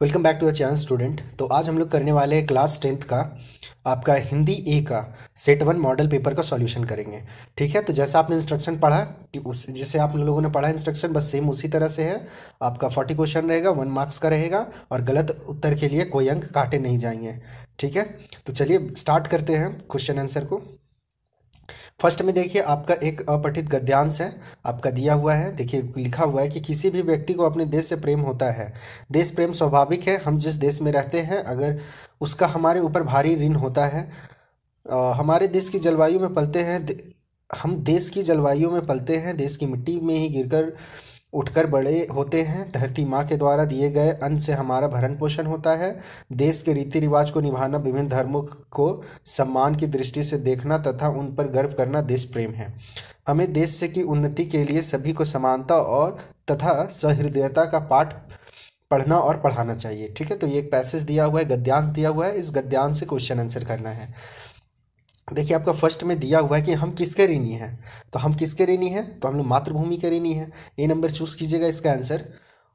Welcome back to the channel student. तो आज हम लोग करने वाले हैं क्लास 10th का आपका हिंदी ए का सेट 1 मॉडल पेपर का सॉल्यूशन करेंगे। ठीक है, तो जैसा आपने इंस्ट्रक्शन पढ़ा कि उस जैसे आप लोगों ने पढ़ा इंस्ट्रक्शन बस सेम उसी तरह से है। आपका 40 क्वेश्चन रहेगा, 1 मार्क्स का रहेगा और गलत उत्तर के लिए कोई अंक काटे नहीं जाएंगे। ठीक है, तो चलिए स्टार्ट करते हैं क्वेश्चन आंसर को। फर्स्ट में देखिए आपका एक अपठित गद्यांश है, आपका दिया हुआ है। देखिए लिखा हुआ है कि किसी भी व्यक्ति को अपने देश से प्रेम होता है। देश प्रेम स्वाभाविक है। हम जिस देश में रहते हैं अगर उसका हमारे ऊपर भारी ऋण होता है। हमारे देश की जलवायु में पलते हैं। हम देश की जलवायु में पलते हैं, देश की मिट्टी में ही गिरकर उठकर बड़े होते हैं। धरती माँ के द्वारा दिए गए अन्न से हमारा भरण पोषण होता है। देश के रीति रिवाज को निभाना, विभिन्न धर्मों को सम्मान की दृष्टि से देखना तथा उन पर गर्व करना देश प्रेम है। हमें देश से की उन्नति के लिए सभी को समानता और तथा सहृदयता का पाठ पढ़ना और पढ़ाना चाहिए। ठीक है, तो ये एक पैसेज दिया हुआ है, गद्यांश दिया हुआ है। इस गद्यांश से क्वेश्चन आंसर करना है। देखिए आपका फर्स्ट में दिया हुआ है कि हम किसके ऋणी हैं। तो हम किसके ऋणी हैं, तो हम लोग मातृभूमि के ऋणी हैं। ए नंबर चूज कीजिएगा इसका आंसर।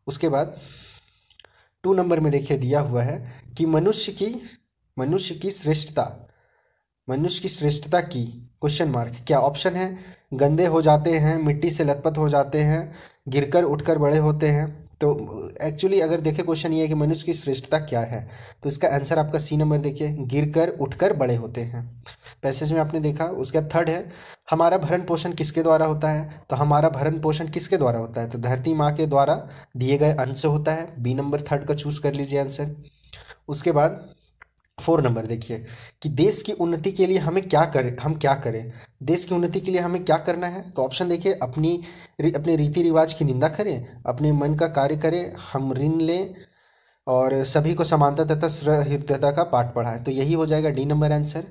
उसके बाद 2 नंबर में देखिए दिया हुआ है कि मनुष्य की श्रेष्ठता, मनुष्य की श्रेष्ठता की क्वेश्चन मार्क क्या ऑप्शन है। गंदे हो जाते हैं, मिट्टी से लथपथ हो जाते हैं, गिरकर उठकर बड़े होते हैं। तो एक्चुअली अगर देखें क्वेश्चन ये है कि मनुष्य की श्रेष्ठता क्या है, तो इसका आंसर आपका सी नंबर देखिए, गिरकर उठकर बड़े होते हैं। पैसेज में आपने देखा। उसके बाद थर्ड है हमारा भरण पोषण किसके द्वारा होता है। तो हमारा भरण पोषण किसके द्वारा होता है, तो धरती माँ के द्वारा दिए गए अन्न से होता है। बी नंबर थर्ड का चूज कर लीजिए आंसर। उसके बाद 4 नंबर देखिए कि देश की उन्नति के लिए हमें क्या करें, हम क्या करें। देश की उन्नति के लिए हमें क्या करना है, तो ऑप्शन देखिए अपने रीति रिवाज की निंदा करें, अपने मन का कार्य करें, हम ऋण लें और सभी को समानता तथा सहृदयता का पाठ पढ़ाएं। तो यही हो जाएगा डी नंबर आंसर।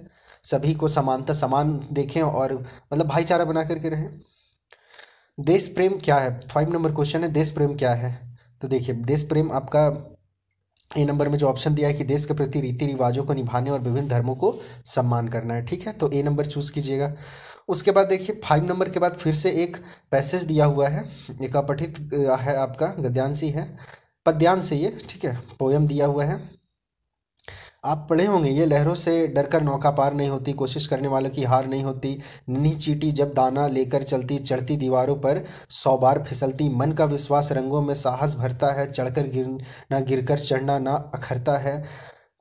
सभी को समानता समान देखें और मतलब भाईचारा बना करके रहें। देश प्रेम क्या है, 5 नंबर क्वेश्चन है, देश प्रेम क्या है। तो देखिए देश प्रेम आपका ए नंबर में जो ऑप्शन दिया है कि देश के प्रति रीति रिवाजों को निभाने और विभिन्न धर्मों को सम्मान करना है। ठीक है, तो ए नंबर चूज कीजिएगा। उसके बाद देखिए 5 नंबर के बाद फिर से एक पैसेज दिया हुआ है, एक अपठित है आपका गद्यांश ही है, पद्यांश है ये। ठीक है, पोयम दिया हुआ है, आप पढ़े होंगे ये। लहरों से डरकर नौका पार नहीं होती, कोशिश करने वालों की हार नहीं होती। नन्ही चींटी जब दाना लेकर चलती, चढ़ती दीवारों पर 100 बार फिसलती। मन का विश्वास रंगों में साहस भरता है, चढ़कर गिरकर चढ़ना ना अखरता है।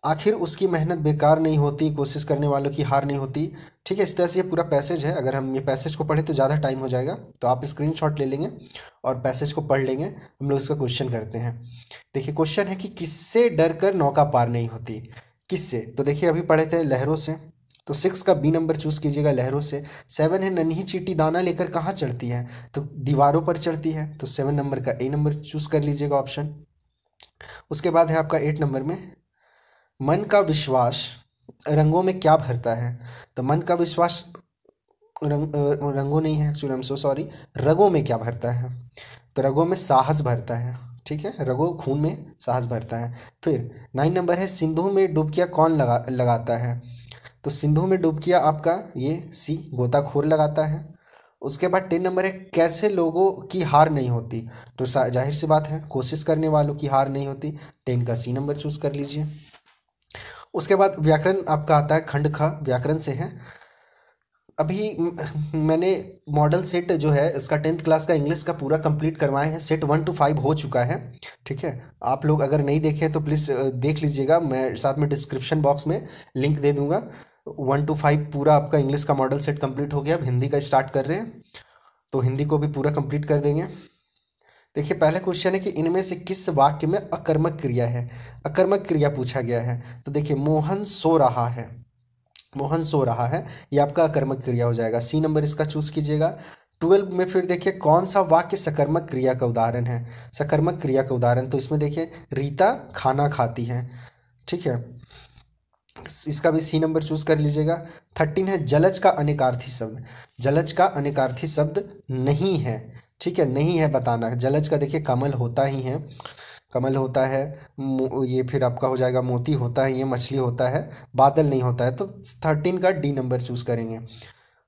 आखिर उसकी मेहनत बेकार नहीं होती, कोशिश करने वालों की हार नहीं होती। ठीक है, इस तरह से ये पूरा पैसेज है। अगर हम ये पैसेज को पढ़े तो ज़्यादा टाइम हो जाएगा, तो आप स्क्रीनशॉट ले लेंगे और पैसेज को पढ़ लेंगे। हम लोग इसका क्वेश्चन करते हैं। देखिए क्वेश्चन है कि किससे डर कर नौका पार नहीं होती। किससे, तो देखिए अभी पढ़े थे लहरों से, तो 6 का बी नंबर चूज कीजिएगा, लहरों से। 7 है नन्ही चींटी दाना लेकर कहाँ चढ़ती है, तो दीवारों पर चढ़ती है। तो 7 नंबर का ए नंबर चूज कर लीजिएगा ऑप्शन। उसके बाद है आपका 8 नंबर में मन का विश्वास रंगों में क्या भरता है। तो मन का विश्वास रंगों नहीं है actually, I am so sorry, रगों में क्या भरता है, तो रगों में साहस भरता है। ठीक है, रगों खून में साहस भरता है। फिर 9 नंबर है सिंधु में डुबकियां कौन लगाता है। तो सिंधु में डुबकियां आपका ये सी गोताखोर लगाता है। उसके बाद 10 नंबर है कैसे लोगों की हार नहीं होती। तो जाहिर सी बात है कोशिश करने वालों की हार नहीं होती। 10 का सी नंबर चूज कर लीजिए। उसके बाद व्याकरण आपका आता है, खंड ख व्याकरण से है। अभी मैंने मॉडल सेट जो है इसका 10th क्लास का इंग्लिश का पूरा कंप्लीट करवाए हैं। सेट 1 to 5 हो चुका है। ठीक है, आप लोग अगर नहीं देखे तो प्लीज़ देख लीजिएगा, मैं साथ में डिस्क्रिप्शन बॉक्स में लिंक दे दूंगा। 1 to 5 पूरा आपका इंग्लिश का मॉडल सेट कंप्लीट हो गया। अब हिंदी का स्टार्ट कर रहे हैं, तो हिंदी को भी पूरा कंप्लीट कर देंगे। देखिए पहला क्वेश्चन है कि इनमें से किस वाक्य में अकर्मक क्रिया है। अकर्मक क्रिया पूछा गया है। तो देखिए मोहन सो रहा है, मोहन सो रहा है, ये आपका अकर्मक क्रिया हो जाएगा। सी नंबर इसका चूज कीजिएगा। 12 में फिर देखिए कौन सा वाक्य सकर्मक क्रिया का उदाहरण है। सकर्मक क्रिया का उदाहरण, तो इसमें देखिए रीता खाना खाती है। ठीक है, इसका भी सी नंबर चूज कर लीजिएगा। 13 है जलज का अनेकार्थी शब्द। जलज का अनेकार्थी शब्द नहीं है। ठीक है, नहीं है बताना। जलज का देखिए कमल होता ही है, कमल होता है, ये फिर आपका हो जाएगा मोती होता है, ये मछली होता है, बादल नहीं होता है। तो 13 का डी नंबर चूज करेंगे।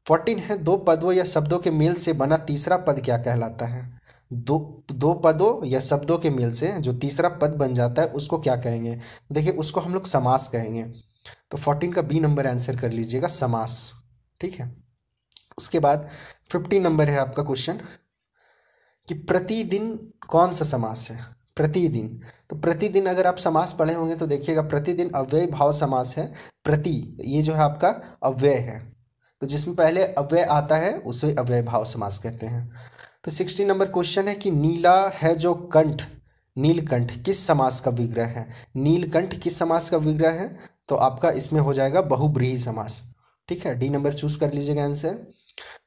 14 है दो पदों या शब्दों के मेल से बना तीसरा पद क्या कहलाता है। दो दो पदों या शब्दों के मेल से जो तीसरा पद बन जाता है उसको क्या कहेंगे? देखिए उसको हम लोग समास कहेंगे। तो 14 का बी नंबर आंसर कर लीजिएगा, समास। ठीक है। उसके बाद 15 नंबर है आपका क्वेश्चन कि प्रतिदिन कौन सा समास है? प्रतिदिन। तो प्रतिदिन अगर आप समास पढ़े होंगे तो देखिएगा, प्रतिदिन अव्यय भाव समास है। प्रति, ये जो है आपका अव्यय है, तो जिसमें पहले अव्यय आता है उसे अव्यय भाव समास कहते हैं। तो 16 नंबर क्वेश्चन है कि नीला है जो कंठ, नीलकंठ किस समास का विग्रह है? नीलकंठ किस समास का विग्रह है? तो आपका इसमें हो जाएगा बहुब्रीहि समास। ठीक है, डी नंबर चूज कर लीजिएगा आंसर।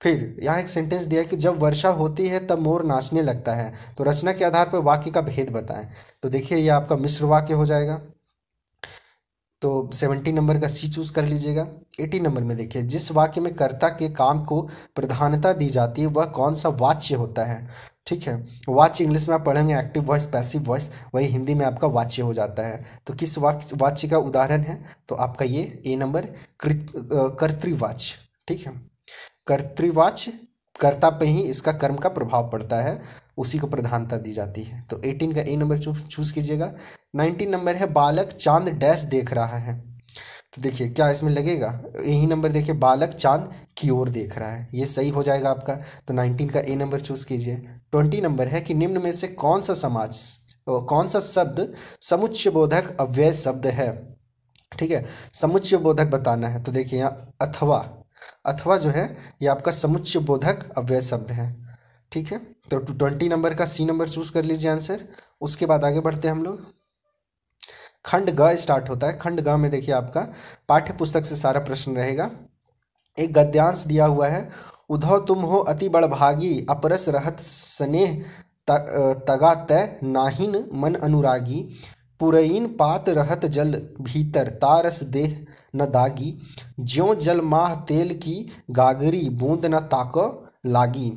फिर यहाँ एक सेंटेंस दिया है कि जब वर्षा होती है तब मोर नाचने लगता है, तो रचना के आधार पर वाक्य का भेद बताएं। तो देखिए ये आपका मिश्र वाक्य हो जाएगा। तो 70 नंबर का सी चूज कर लीजिएगा। 80 नंबर में देखिए, जिस वाक्य में कर्ता के काम को प्रधानता दी जाती है वह कौन सा वाच्य होता है? ठीक है, वाच्य इंग्लिश में आप पढ़ेंगे एक्टिव वॉइस, पैसिव वॉइस, वही हिंदी में आपका वाच्य हो जाता है। तो किस वाच्य का उदाहरण है? तो आपका ये ए नंबर कर्तृवाच्य। ठीक है, कर्तृवाच्य, कर्ता पे ही इसका कर्म का प्रभाव पड़ता है, उसी को प्रधानता दी जाती है। तो 18 का ए नंबर चूज कीजिएगा। 19 नंबर है बालक चांद डैश देख रहा है। तो देखिए क्या इसमें लगेगा, यही नंबर देखिए, बालक चांद की ओर देख रहा है, ये सही हो जाएगा आपका। तो 19 का ए नंबर चूज कीजिए। 20 नंबर है कि निम्न में से कौन सा शब्द समुच्चय बोधक अव्यय शब्द है? ठीक है, समुच्चय बोधक बताना है। तो देखिए यहाँ अथवा, अथवा जो है ये आपका समुच्चय बोधक अव्यय शब्द है। ठीक है, तो 20 नंबर का सी नंबर चूज कर लीजिए आंसर। उसके बाद आगे बढ़ते हैं हम लोग। खंड ग स्टार्ट होता है। खंड ग में देखिए आपका पाठ्य पुस्तक से सारा प्रश्न रहेगा। एक गद्यांश दिया हुआ है, उधव तुम हो अति बड़भागी, अपरस रहत स्नेह तगा तय नाहिन मन अनुरागी, पुरईन पात रहत जल भीतर तारस देह न दागी, ज्यों जल माह तेल की गागरी बूंद न ताको लागी,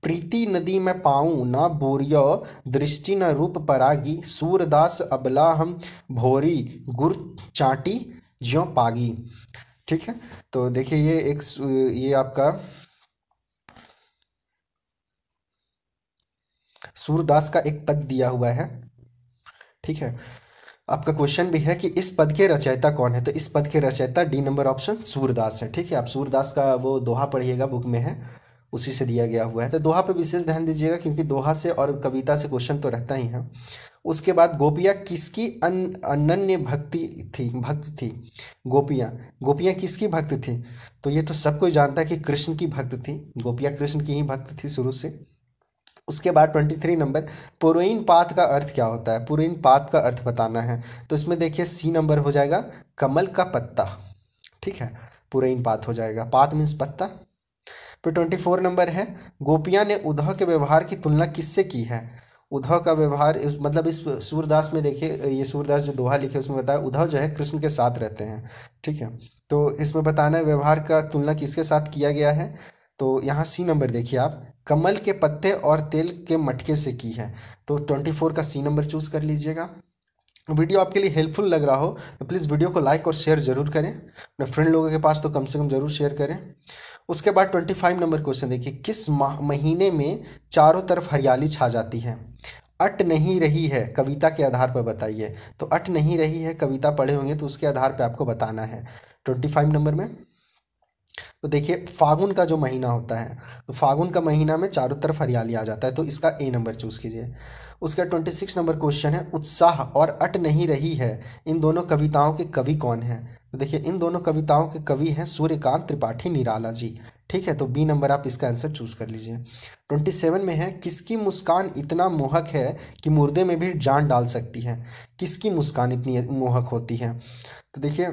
प्रीति नदी में पाऊँ न बोरियो दृष्टि न रूप परागी, सूरदास अबला हम भोरी गुर चाटी ज्यों पागी। ठीक है, तो देखिए ये आपका सूरदास का एक पद दिया हुआ है। ठीक है, आपका क्वेश्चन भी है कि इस पद के रचयिता कौन है? तो इस पद के रचयिता डी नंबर ऑप्शन सूरदास है। ठीक है, आप सूरदास का वो दोहा पढ़िएगा, बुक में है, उसी से दिया गया हुआ है। तो दोहा पे विशेष ध्यान दीजिएगा क्योंकि दोहा से और कविता से क्वेश्चन तो रहता ही है। उसके बाद गोपियाँ किसकी अनन्य भक्त थी? गोपियाँ किसकी भक्त थी? तो ये तो सब कोई जानता है कि कृष्ण की भक्त थी, गोपियाँ कृष्ण की ही भक्त थी शुरू से। उसके बाद 23 नंबर, पुरैन पात का अर्थ क्या होता है? पुरैन पात का अर्थ बताना है। तो इसमें देखिए सी नंबर हो जाएगा, कमल का पत्ता। ठीक है, पुरैन पात हो जाएगा, पात मीन्स पत्ता। फिर 24 नंबर है, गोपियाँ ने उद्धव के व्यवहार की तुलना किससे की है? उद्धव का व्यवहार मतलब इस सूरदास में देखिए, ये सूरदास जो दोहा लिखे उसमें बताया उद्धव जो है कृष्ण के साथ रहते हैं। ठीक है, तो इसमें बताना है व्यवहार का तुलना किसके साथ किया गया है? तो यहाँ सी नंबर देखिए आप, कमल के पत्ते और तेल के मटके से की है। तो 24 का सी नंबर चूज कर लीजिएगा। वीडियो आपके लिए हेल्पफुल लग रहा हो तो प्लीज़ वीडियो को लाइक और शेयर जरूर करें, अपने फ्रेंड लोगों के पास तो कम से कम जरूर शेयर करें। उसके बाद 25 नंबर क्वेश्चन देखिए, किस महीने में चारों तरफ हरियाली छा जाती है? अट नहीं रही है, कविता के आधार पर बताइए। तो अट नहीं रही है कविता पढ़े होंगे तो उसके आधार पर आपको बताना है 25 नंबर में। तो देखिए फागुन का जो महीना होता है, तो फागुन का महीना में चारों तरफ हरियाली आ जाता है, तो इसका ए नंबर चूज कीजिए। उसका 26 नंबर क्वेश्चन है, उत्साह और अट नहीं रही है इन दोनों कविताओं के कवि कौन हैं? तो देखिए इन दोनों कविताओं के कवि हैं सूर्यकांत त्रिपाठी निराला जी। ठीक है, तो बी नंबर आप इसका आंसर चूज कर लीजिए। 27 में है, किसकी मुस्कान इतना मोहक है कि मुर्दे में भी जान डाल सकती है? किसकी मुस्कान इतनी मोहक होती है? तो देखिए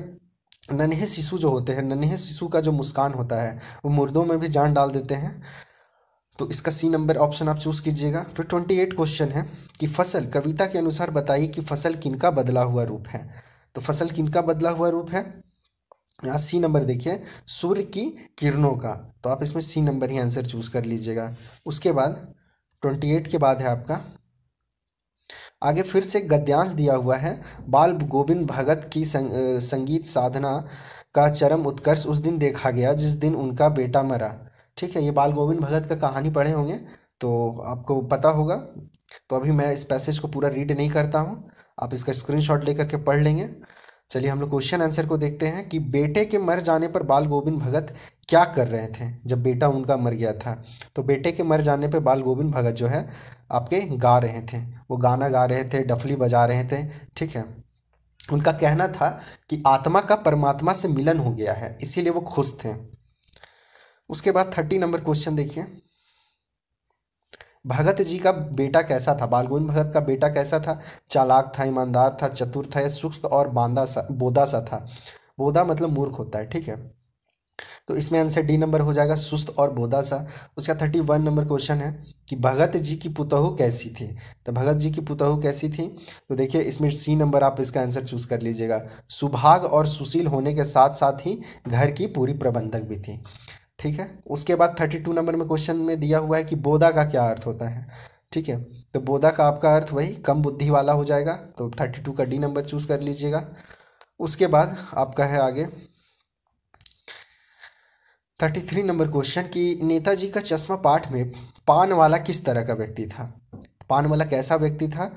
नन्हे शिशु जो होते हैं, नन्हे शिशु का जो मुस्कान होता है वो मुर्दों में भी जान डाल देते हैं। तो इसका सी नंबर ऑप्शन आप चूज कीजिएगा। फिर 28 क्वेश्चन है कि फसल, कविता के अनुसार बताइए कि फसल किनका बदला हुआ रूप है? तो फसल किनका बदला हुआ रूप है? यहाँ सी नंबर देखिए, सूर्य की किरणों का। तो आप इसमें सी नंबर ही आंसर चूज कर लीजिएगा। उसके बाद 28 के बाद है आपका आगे फिर से गद्यांश दिया हुआ है, बाल गोविंद भगत की संगीत साधना का चरम उत्कर्ष उस दिन देखा गया जिस दिन उनका बेटा मरा। ठीक है, ये बाल गोविंद भगत का कहानी पढ़े होंगे, तो आपको पता होगा। तो अभी मैं इस पैसेज को पूरा रीड नहीं करता हूँ, आप इसका स्क्रीनशॉट लेकर के पढ़ लेंगे। चलिए हम लोग क्वेश्चन आंसर को देखते हैं कि बेटे के मर जाने पर बाल गोविंद भगत क्या कर रहे थे जब बेटा उनका मर गया था। तो बेटे के मर जाने पर बाल गोविंद भगत जो है आपके गा रहे थे, वो गाना गा रहे थे, डफली बजा रहे थे। ठीक है, उनका कहना था कि आत्मा का परमात्मा से मिलन हो गया है, इसीलिए वो खुश थे। उसके बाद 30 नंबर क्वेश्चन देखिए, भगत जी का बेटा कैसा था, बाल गोविंद भगत का बेटा कैसा था। चालाक था, ईमानदार था, चतुर था, या सुस्त और बोदा सा था। बोदा मतलब मूर्ख होता है। ठीक है, तो इसमें आंसर डी नंबर हो जाएगा, सुस्त और बोदा सा। उसका 31 नंबर क्वेश्चन है कि भगत जी की पुतहू कैसी थी। तो भगत जी की पुतहू कैसी थी, तो देखिए इसमें सी नंबर आप इसका आंसर चूज कर लीजिएगा। सुभाग और सुशील होने के साथ साथ ही घर की पूरी प्रबंधक भी थी। ठीक है, उसके बाद 32 नंबर में क्वेश्चन में दिया हुआ है कि बोधा का क्या अर्थ होता है। ठीक है, तो बोधा का आपका अर्थ वही कम बुद्धि वाला हो जाएगा, तो 32 का डी नंबर चूज कर लीजिएगा। उसके बाद आपका है आगे 33 नंबर क्वेश्चन कि नेताजी का चश्मा पाठ में पान वाला किस तरह का व्यक्ति था। पान वाला कैसा व्यक्ति था,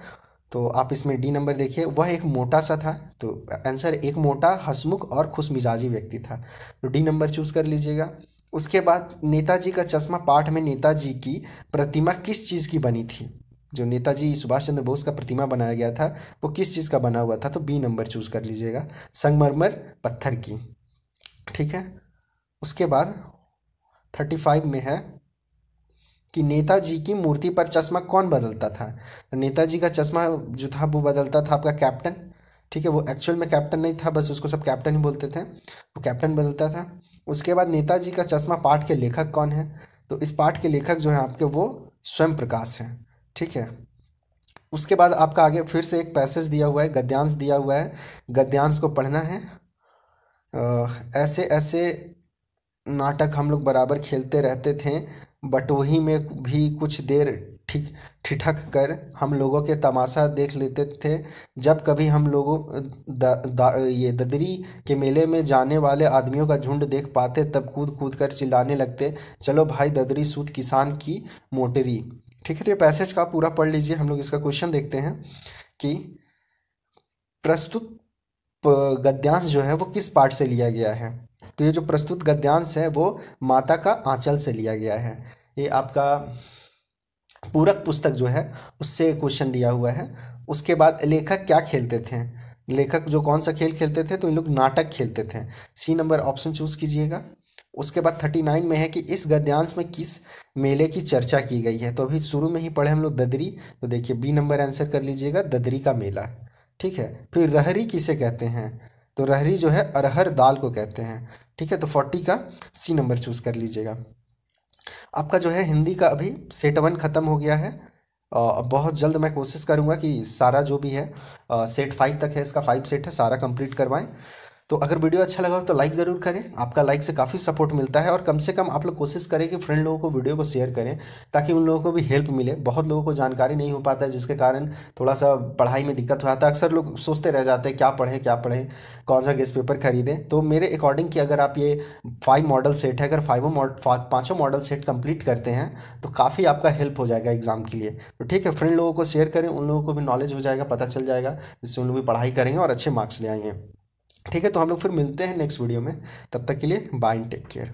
तो आप इसमें डी नंबर देखिए, वह एक मोटा सा था। तो आंसर एक मोटा, हंसमुख और खुश मिजाजी व्यक्ति था, तो डी नंबर चूज कर लीजिएगा। उसके बाद नेताजी का चश्मा पाठ में नेताजी की प्रतिमा किस चीज़ की बनी थी। जो नेताजी सुभाष चंद्र बोस का प्रतिमा बनाया गया था वो किस चीज़ का बना हुआ था, तो बी नंबर चूज कर लीजिएगा, संगमरमर पत्थर की। ठीक है, उसके बाद 35 में है कि नेताजी की मूर्ति पर चश्मा कौन बदलता था। तो नेताजी का चश्मा जो था वो बदलता था आपका कैप्टन। ठीक है, वो एक्चुअल में कैप्टन नहीं था, बस उसको सब कैप्टन ही बोलते थे, वो कैप्टन बदलता था। उसके बाद नेताजी का चश्मा पाठ के लेखक कौन है, तो इस पाठ के लेखक जो है आपके वो स्वयं प्रकाश हैं। ठीक है, उसके बाद आपका आगे फिर से एक पैसेज दिया हुआ है, गद्यांश दिया हुआ है, गद्यांश को पढ़ना है। ऐसे ऐसे नाटक हम लोग बराबर खेलते रहते थे, बटोही में भी कुछ देर ठीक ठिठक कर हम लोगों के तमाशा देख लेते थे। जब कभी हम लोगों ये ददरी के मेले में जाने वाले आदमियों का झुंड देख पाते तब कूद कूद कर चिल्लाने लगते, चलो भाई ददरी सूत किसान की मोटरी। ठीक है, तो ये पैसेज का पूरा पढ़ लीजिए। हम लोग इसका क्वेश्चन देखते हैं कि प्रस्तुत गद्यांश जो है वो किस पाठ से लिया गया है। तो ये जो प्रस्तुत गद्यांश है वो माता का आंचल से लिया गया है। ये आपका पूरक पुस्तक जो है उससे क्वेश्चन दिया हुआ है। उसके बाद लेखक क्या खेलते थे, लेखक जो कौन सा खेल खेलते थे, तो इन लोग नाटक खेलते थे, सी नंबर ऑप्शन चूज कीजिएगा। उसके बाद 39 में है कि इस गद्यांश में किस मेले की चर्चा की गई है। तो अभी शुरू में ही पढ़े हम लोग ददरी, तो देखिए बी नंबर आंसर कर लीजिएगा, ददरी का मेला। ठीक है, फिर रहरी किसे कहते हैं, तो रहरी जो है अरहर दाल को कहते हैं। ठीक है, तो 40 का सी नंबर चूज कर लीजिएगा। आपका जो है हिंदी का अभी सेट 1 ख़त्म हो गया है। बहुत जल्द मैं कोशिश करूँगा कि सारा जो भी है सेट 5 तक है, इसका 5 सेट है, सारा कंप्लीट करवाएं। तो अगर वीडियो अच्छा लगा हो तो लाइक ज़रूर करें, आपका लाइक से काफ़ी सपोर्ट मिलता है। और कम से कम आप लोग कोशिश करें कि फ्रेंड लोगों को वीडियो को शेयर करें, ताकि उन लोगों को भी हेल्प मिले। बहुत लोगों को जानकारी नहीं हो पाता है, जिसके कारण थोड़ा सा पढ़ाई में दिक्कत हो जाता है। अक्सर लोग सोचते रह जाते हैं क्या पढ़ें, कौन सा गेस्ट पेपर खरीदें। तो मेरे अकॉर्डिंग कि अगर आप ये 5 मॉडल सेट है, अगर पाँचों मॉडल सेट कंप्लीट करते हैं तो काफ़ी आपका हेल्प हो जाएगा एग्ज़ाम के लिए। तो ठीक है, फ्रेंड लोगों को शेयर करें, उन लोगों को भी नॉलेज हो जाएगा, पता चल जाएगा, जिससे उन लोग भी पढ़ाई करेंगे और अच्छे मार्क्स ले आएंगे। ठीक है, तो हम लोग फिर मिलते हैं नेक्स्ट वीडियो में, तब तक के लिए बाय एंड टेक केयर।